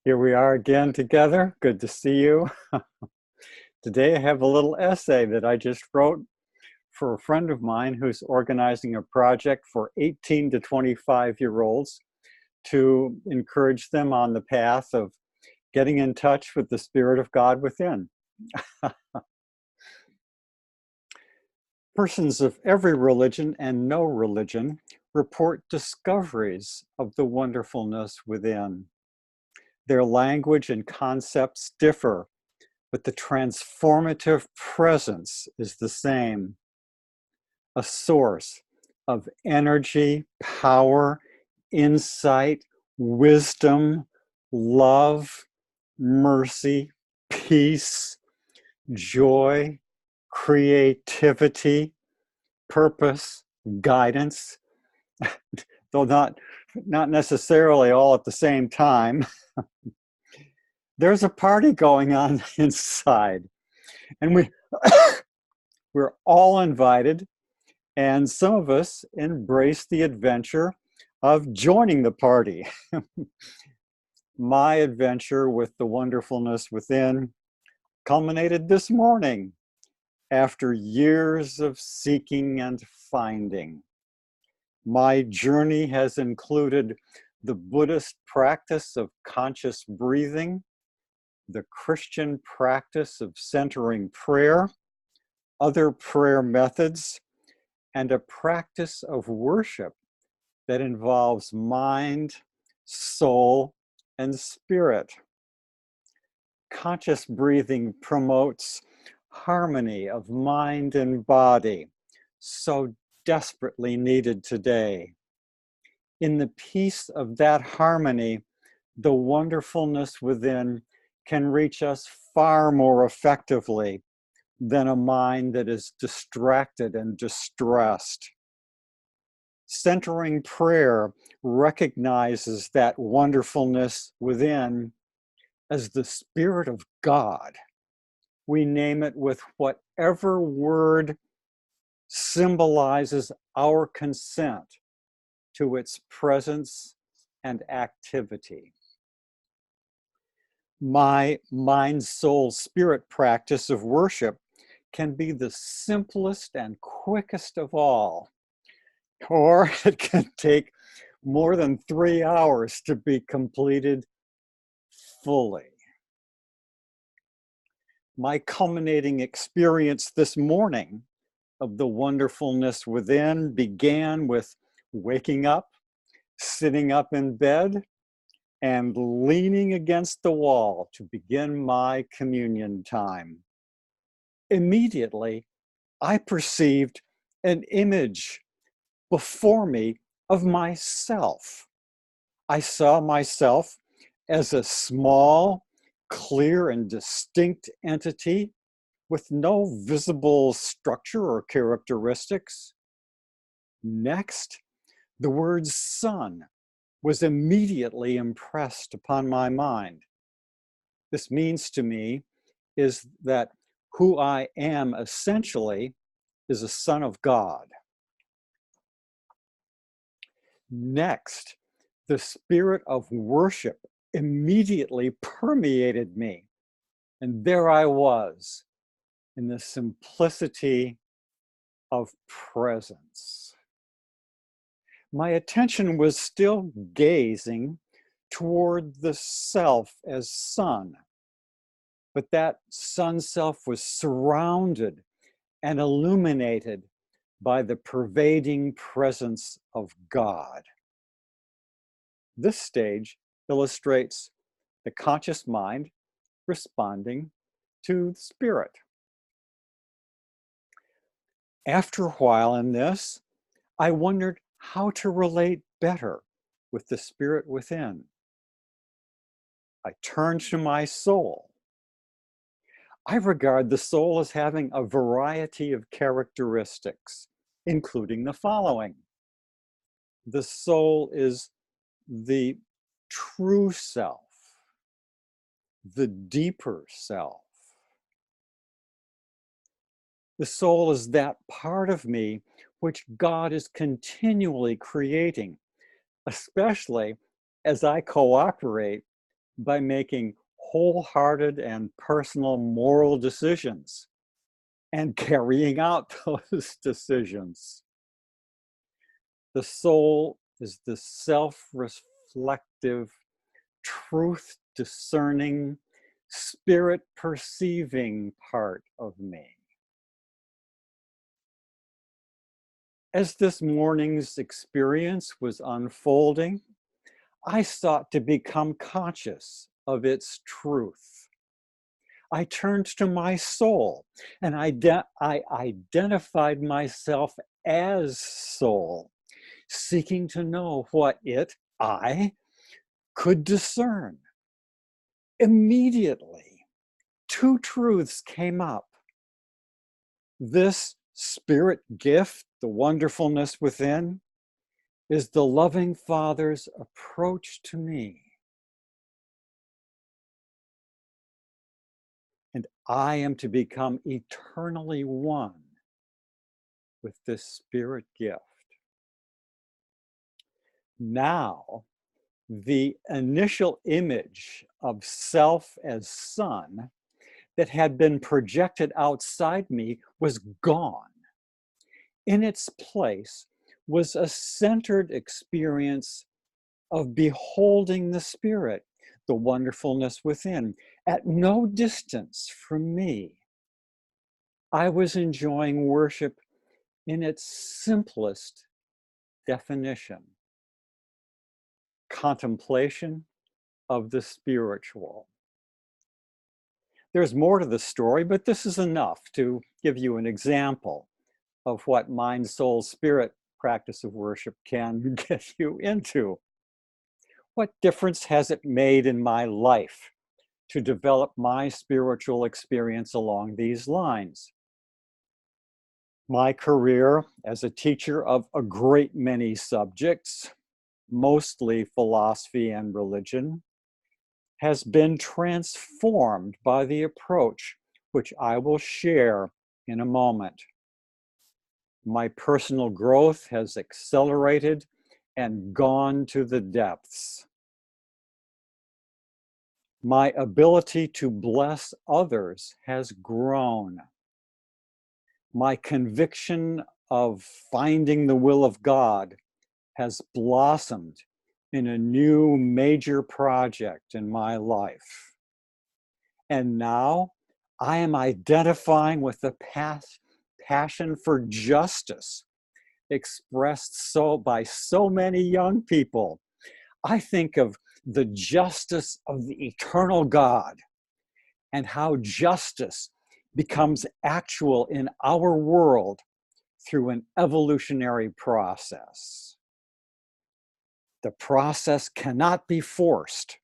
Here we are again together. Good to see you. Today I have a little essay that I just wrote for a friend of mine who's organizing a project for 18 to 25-year-olds to encourage them on the path of getting in touch with the Spirit of God within. Persons of every religion and no religion report discoveries of the wonderfulness within. Their language and concepts differ, but the transformative presence is the same. A source of energy, power, insight, wisdom, love, mercy, peace, joy, creativity, purpose, guidance, though not necessarily all at the same time. There's a party going on inside, and we're all invited, and some of us embrace the adventure of joining the party. My adventure with the wonderfulness within culminated this morning after years of seeking and finding. My journey has included the Buddhist practice of conscious breathing, the Christian practice of centering prayer, other prayer methods, and a practice of worship that involves mind, soul, and spirit. Conscious breathing promotes harmony of mind and body, so desperately needed today. In the peace of that harmony, the wonderfulness within can reach us far more effectively than a mind that is distracted and distressed. Centering prayer recognizes that wonderfulness within as the Spirit of God. We name it with whatever word symbolizes our consent to its presence and activity. My mind, soul, spirit practice of worship can be the simplest and quickest of all, or it can take more than 3 hours to be completed fully. My culminating experience this morning of the wonderfulness within began with waking up, sitting up in bed, and leaning against the wall to begin my communion time. Immediately, I perceived an image before me of myself. I saw myself as a small, clear, and distinct entity with no visible structure or characteristics. Next, the word sun was immediately impressed upon my mind. This means to me is that who I am essentially is a son of God. Next, the spirit of worship immediately permeated me. And there I was in the simplicity of presence. My attention was still gazing toward the self as sun, but that sun self was surrounded and illuminated by the pervading presence of God. This stage illustrates the conscious mind responding to the spirit. After a while in this, I wondered how to relate better with the spirit within. I turned to my soul. I regard the soul as having a variety of characteristics, including the following. The soul is the true self, the deeper self. The soul is that part of me which God is continually creating, especially as I cooperate by making wholehearted and personal moral decisions and carrying out those decisions. The soul is the self-reflective, truth-discerning, spirit-perceiving part of me. As this morning's experience was unfolding, I sought to become conscious of its truth. I turned to my soul and I identified myself as soul, seeking to know what I, could discern. Immediately, two truths came up. This spirit gift, the wonderfulness within, is the loving Father's approach to me. And I am to become eternally one with this spirit gift. Now, the initial image of self as son that had been projected outside me was gone. In its place was a centered experience of beholding the Spirit, the wonderfulness within, at no distance from me. I was enjoying worship in its simplest definition: contemplation of the spiritual. There's more to the story, but this is enough to give you an example of what mind, soul, spirit practice of worship can get you into. What difference has it made in my life to develop my spiritual experience along these lines? My career as a teacher of a great many subjects, mostly philosophy and religion, has been transformed by the approach which I will share in a moment. My personal growth has accelerated and gone to the depths. My ability to bless others has grown. My conviction of finding the will of God has blossomed in a new major project in my life. And now I am identifying with the passion for justice expressed by so many young people. I think of the justice of the eternal God and how justice becomes actual in our world through an evolutionary process. The process cannot be forced.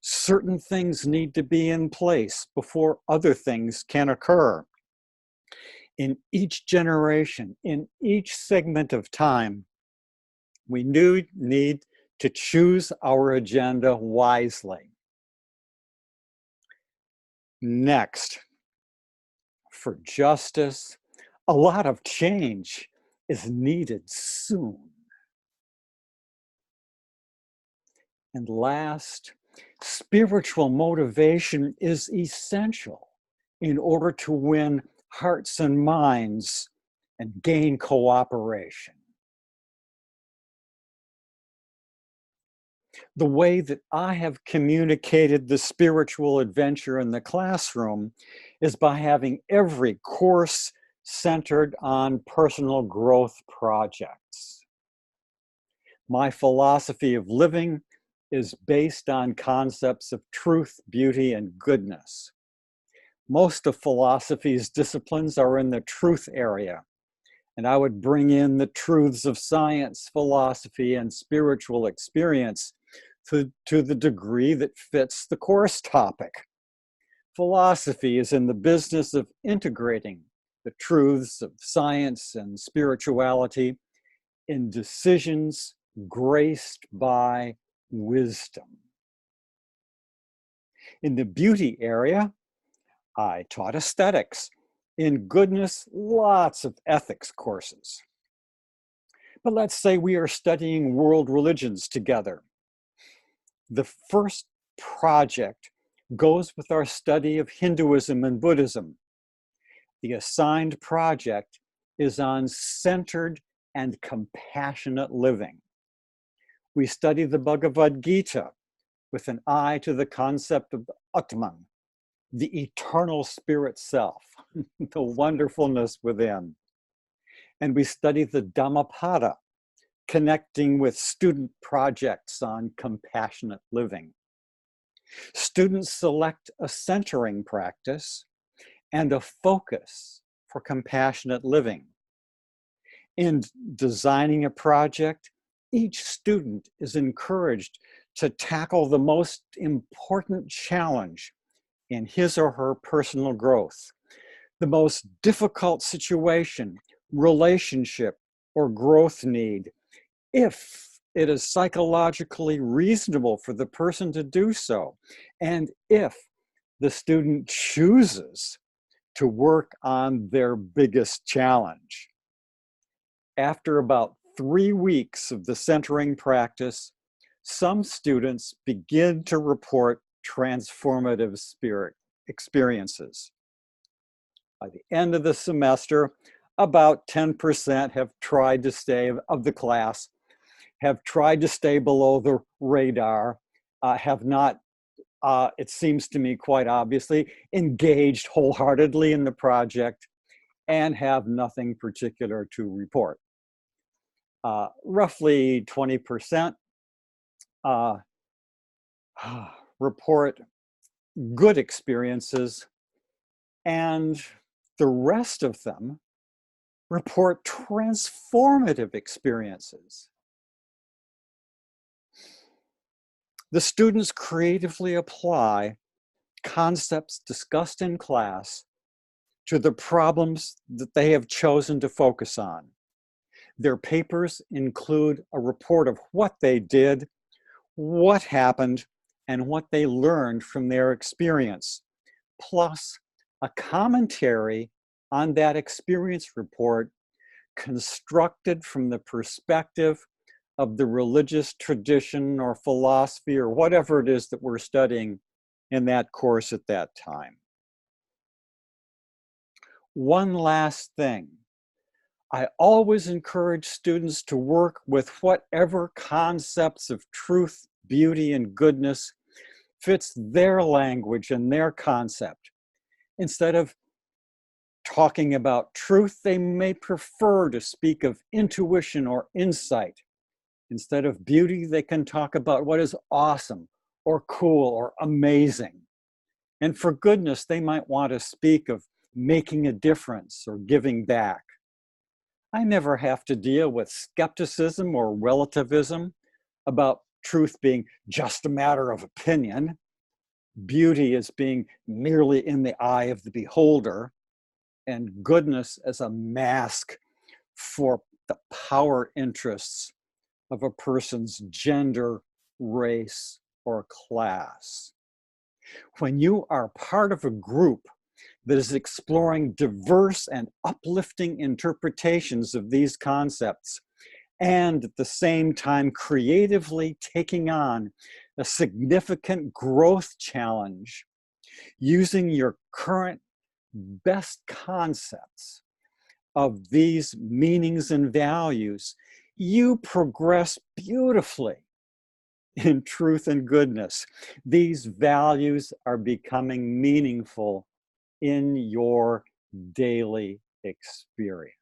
Certain things need to be in place before other things can occur. In each generation, in each segment of time, we need to choose our agenda wisely. Next, for justice, a lot of change is needed soon. And last, spiritual motivation is essential in order to win hearts and minds and gain cooperation. The way that I have communicated the spiritual adventure in the classroom is by having every course centered on personal growth projects. My philosophy of living is based on concepts of truth, beauty, and goodness. Most of philosophy's disciplines are in the truth area, and I would bring in the truths of science, philosophy, and spiritual experience to the degree that fits the course topic. Philosophy is in the business of integrating the truths of science and spirituality in decisions graced by wisdom. In the beauty area, I taught aesthetics. In goodness, lots of ethics courses. But let's say we are studying world religions together. The first project goes with our study of Hinduism and Buddhism. The assigned project is on centered and compassionate living. We study the Bhagavad Gita with an eye to the concept of Atman, the eternal spirit self, the wonderfulness within. And we study the Dhammapada, connecting with student projects on compassionate living. Students select a centering practice and a focus for compassionate living. In designing a project, each student is encouraged to tackle the most important challenge in his or her personal growth, the most difficult situation, relationship, or growth need, if it is psychologically reasonable for the person to do so, and if the student chooses to work on their biggest challenge. After about 3 weeks of the centering practice, some students begin to report transformative spirit experiences. By the end of the semester, about 10% have tried to stay of the class, have tried to stay below the radar, have not, it seems to me quite obviously, engaged wholeheartedly in the project, and have nothing particular to report. Roughly 20% report good experiences, and the rest of them report transformative experiences. The students creatively apply concepts discussed in class to the problems that they have chosen to focus on. Their papers include a report of what they did, what happened, and what they learned from their experience, plus a commentary on that experience report constructed from the perspective of the religious tradition or philosophy or whatever it is that we're studying in that course at that time. One last thing. I always encourage students to work with whatever concepts of truth, beauty, and goodness fits their language and their concept. Instead of talking about truth, they may prefer to speak of intuition or insight. Instead of beauty, they can talk about what is awesome or cool or amazing. And for goodness, they might want to speak of making a difference or giving back. I never have to deal with skepticism or relativism about truth being just a matter of opinion, beauty as being merely in the eye of the beholder, and goodness as a mask for the power interests of a person's gender, race, or class. When you are part of a group that is exploring diverse and uplifting interpretations of these concepts, and at the same time creatively taking on a significant growth challenge, using your current best concepts of these meanings and values, you progress beautifully in truth and goodness. These values are becoming meaningful in your daily experience.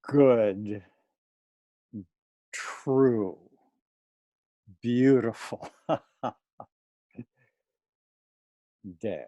Good, true, beautiful day.